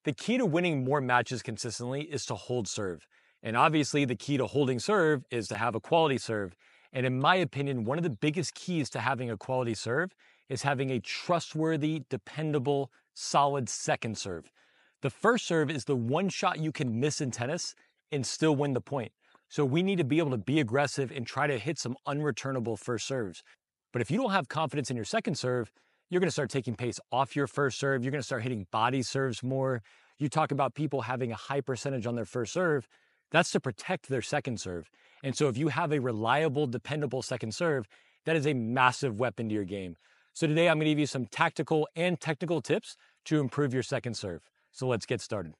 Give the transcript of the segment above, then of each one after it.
The key to winning more matches consistently is to hold serve. And obviously, the key to holding serve is to have a quality serve. And in my opinion, one of the biggest keys to having a quality serve is having a trustworthy, dependable, solid second serve. The first serve is the one shot you can miss in tennis and still win the point. So we need to be able to be aggressive and try to hit some unreturnable first serves. But if you don't have confidence in your second serve, you're going to start taking pace off your first serve. You're going to start hitting body serves more. You talk about people having a high percentage on their first serve. That's to protect their second serve. And so if you have a reliable, dependable second serve, that is a massive weapon to your game. So today I'm going to give you some tactical and technical tips to improve your second serve. So let's get started.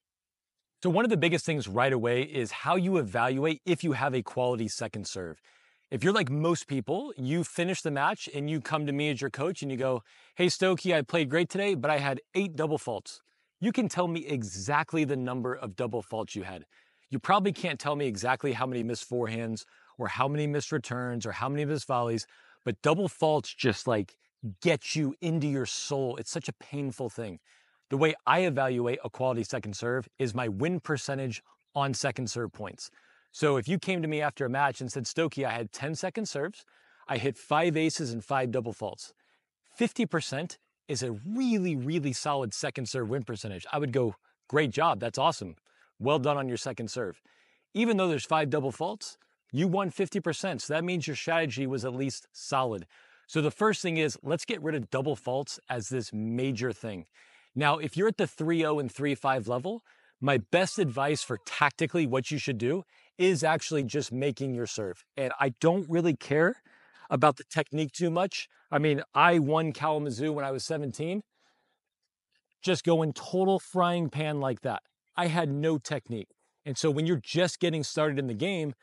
So one of the biggest things right away is how you evaluate if you have a quality second serve. If you're like most people, you finish the match and you come to me as your coach and you go, "Hey Stokey, I played great today, but I had 8 double faults." You can tell me exactly the number of double faults you had. You probably can't tell me exactly how many missed forehands or how many missed returns or how many missed volleys, but double faults just like get you into your soul. It's such a painful thing. The way I evaluate a quality second serve is my win percentage on second serve points. So if you came to me after a match and said, "Stokey, I had 10 second serves, I hit 5 aces and 5 double faults," 50% is a really, really solid second serve win percentage. I would go, "Great job, that's awesome. Well done on your second serve." Even though there's 5 double faults, you won 50%. So that means your strategy was at least solid. So the first thing is, let's get rid of double faults as this major thing. Now, if you're at the 3-0 and 3-5 level, my best advice for tactically what you should do is actually just making your serve. And I don't really care about the technique too much. I mean, I won Kalamazoo when I was 17, just going total frying pan like that. I had no technique. And so when you're just getting started in the game,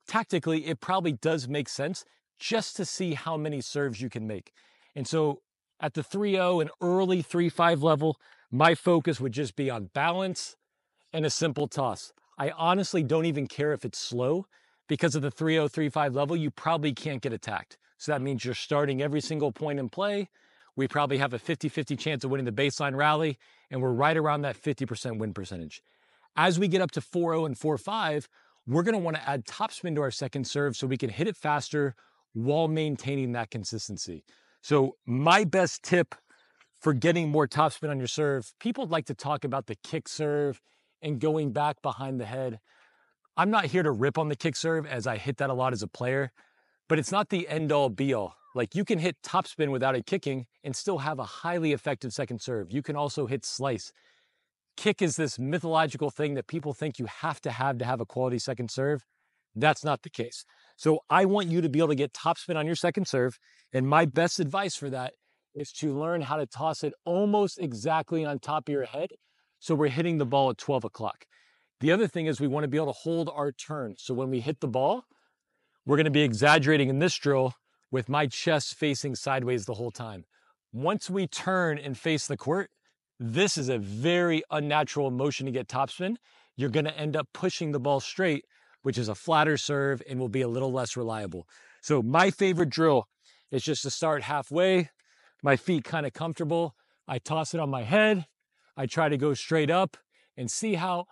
tactically, it probably does make sense just to see how many serves you can make. And so at the 3-0 and early 3-5 level, my focus would just be on balance and a simple toss. I honestly don't even care if it's slow, because of the 3-0, 3-5 level, you probably can't get attacked. So that means you're starting every single point in play. We probably have a 50-50 chance of winning the baseline rally, and we're right around that 50% win percentage. As we get up to 4-0 and 4-5, we're going to want to add topspin to our second serve so we can hit it faster while maintaining that consistency. So my best tip for getting more topspin on your serve, people like to talk about the kick serve and going back behind the head. I'm not here to rip on the kick serve, as I hit that a lot as a player, but it's not the end all be all. Like, you can hit topspin without it kicking and still have a highly effective second serve. You can also hit slice. Kick is this mythological thing that people think you have to have a quality second serve. That's not the case. So I want you to be able to get topspin on your second serve. And my best advice for that is to learn how to toss it almost exactly on top of your head, so we're hitting the ball at 12 o'clock. The other thing is we want to be able to hold our turn. So when we hit the ball, we're going to be exaggerating in this drill with my chest facing sideways the whole time. Once we turn and face the court, this is a very unnatural motion to get topspin. You're going to end up pushing the ball straight, which is a flatter serve and will be a little less reliable. So my favorite drill is just to start halfway, my feet kind of comfortable. I toss it on my head. I try to go straight up and see how,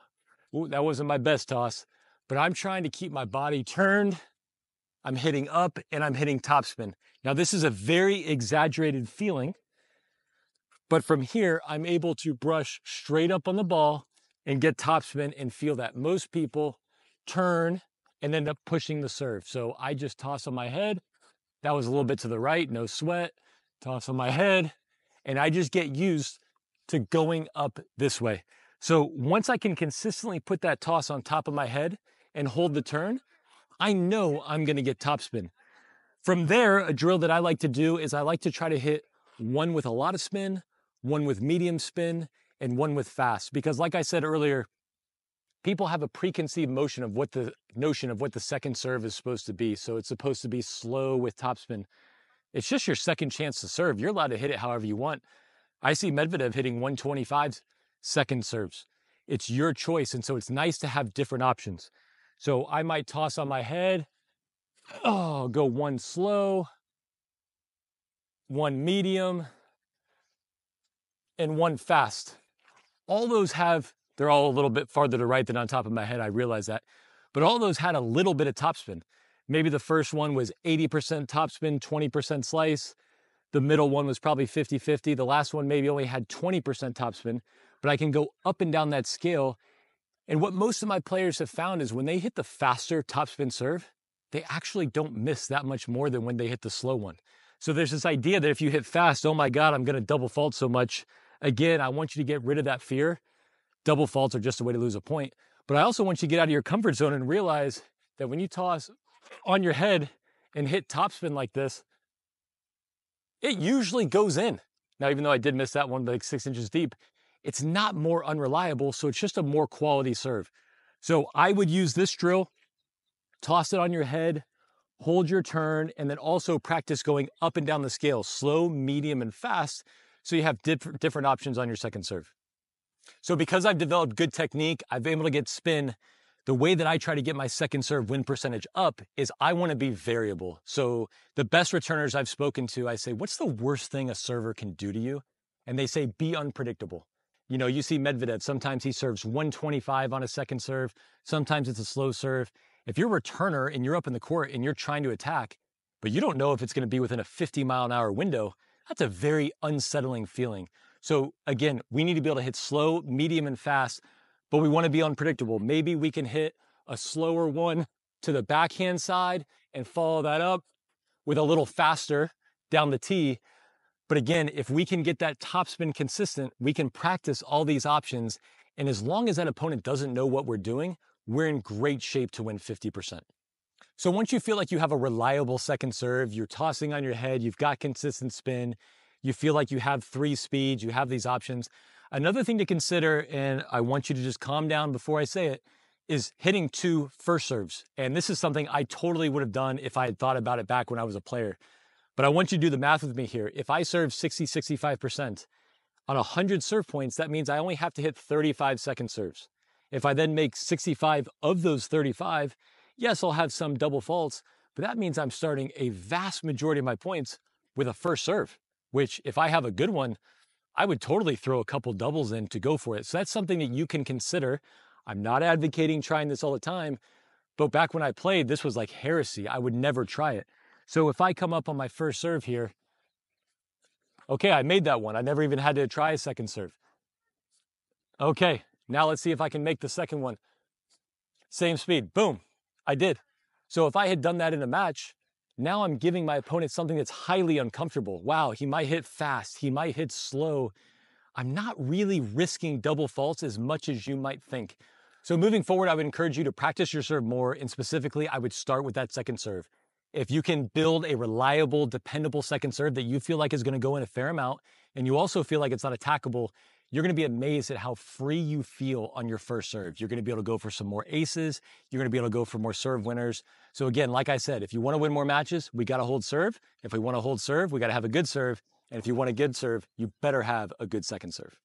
ooh, that wasn't my best toss, but I'm trying to keep my body turned. I'm hitting up and I'm hitting topspin. Now this is a very exaggerated feeling, but from here, I'm able to brush straight up on the ball and get topspin and feel that. Most people turn and end up pushing the serve. So I just toss on my head. That was a little bit to the right, no sweat. Toss on my head. And I just get used to going up this way. So once I can consistently put that toss on top of my head and hold the turn, I know I'm going to get topspin. From there, a drill that I like to do is I like to try to hit one with a lot of spin, one with medium spin, and one with fast. Because like I said earlier, people have a preconceived notion of what the second serve is supposed to be. So it's supposed to be slow with topspin. It's just your second chance to serve. You're allowed to hit it however you want. I see Medvedev hitting 125 second serves. It's your choice. And so it's nice to have different options. So I might toss on my head. Oh, go one slow, one medium, and one fast. All those have They're all a little bit farther to right than on top of my head. I realize that. But all those had a little bit of topspin. Maybe the first one was 80% topspin, 20% slice. The middle one was probably 50-50. The last one maybe only had 20% topspin, but I can go up and down that scale. And what most of my players have found is when they hit the faster topspin serve, they actually don't miss that much more than when they hit the slow one. So there's this idea that if you hit fast, oh my God, I'm going to double fault so much. Again, I want you to get rid of that fear. Double faults are just a way to lose a point. But I also want you to get out of your comfort zone and realize that when you toss on your head and hit topspin like this, it usually goes in. Now, even though I did miss that one like 6 inches deep, it's not more unreliable, so it's just a more quality serve. So I would use this drill, toss it on your head, hold your turn, and then also practice going up and down the scale, slow, medium, and fast, so you have different options on your second serve. So because I've developed good technique, I've been able to get spin. The way that I try to get my second serve win percentage up is I want to be variable. So the best returners I've spoken to, I say, what's the worst thing a server can do to you? And they say, be unpredictable. You know, you see Medvedev, sometimes he serves 125 on a second serve. Sometimes it's a slow serve. If you're a returner and you're up in the court and you're trying to attack, but you don't know if it's going to be within a 50-mile-an-hour window, that's a very unsettling feeling. So again, we need to be able to hit slow, medium, and fast, but we want to be unpredictable. Maybe we can hit a slower one to the backhand side and follow that up with a little faster down the tee. But again, if we can get that topspin consistent, we can practice all these options. And as long as that opponent doesn't know what we're doing, we're in great shape to win 50%. So once you feel like you have a reliable second serve, you're tossing on your head, you've got consistent spin, you feel like you have 3 speeds, you have these options. Another thing to consider, and I want you to just calm down before I say it, is hitting 2 first serves. And this is something I totally would have done if I had thought about it back when I was a player. But I want you to do the math with me here. If I serve 65% on 100 serve points, that means I only have to hit 35 second serves. If I then make 65 of those 35, yes, I'll have some double faults, but that means I'm starting a vast majority of my points with a first serve, which if I have a good one, I would totally throw a couple doubles in to go for it. So that's something that you can consider. I'm not advocating trying this all the time, but back when I played, this was like heresy. I would never try it. So if I come up on my first serve here, okay, I made that one. I never even had to try a second serve. Okay, now let's see if I can make the second one. Same speed, boom, I did. So if I had done that in a match, now I'm giving my opponent something that's highly uncomfortable. Wow, he might hit fast, he might hit slow. I'm not really risking double faults as much as you might think. So moving forward, I would encourage you to practice your serve more, and specifically, I would start with that second serve. If you can build a reliable, dependable second serve that you feel like is going to go in a fair amount, and you also feel like it's not attackable, you're going to be amazed at how free you feel on your first serve. You're going to be able to go for some more aces. You're going to be able to go for more serve winners. So again, like I said, if you want to win more matches, we got to hold serve. If we want to hold serve, we got to have a good serve. And if you want a good serve, you better have a good second serve.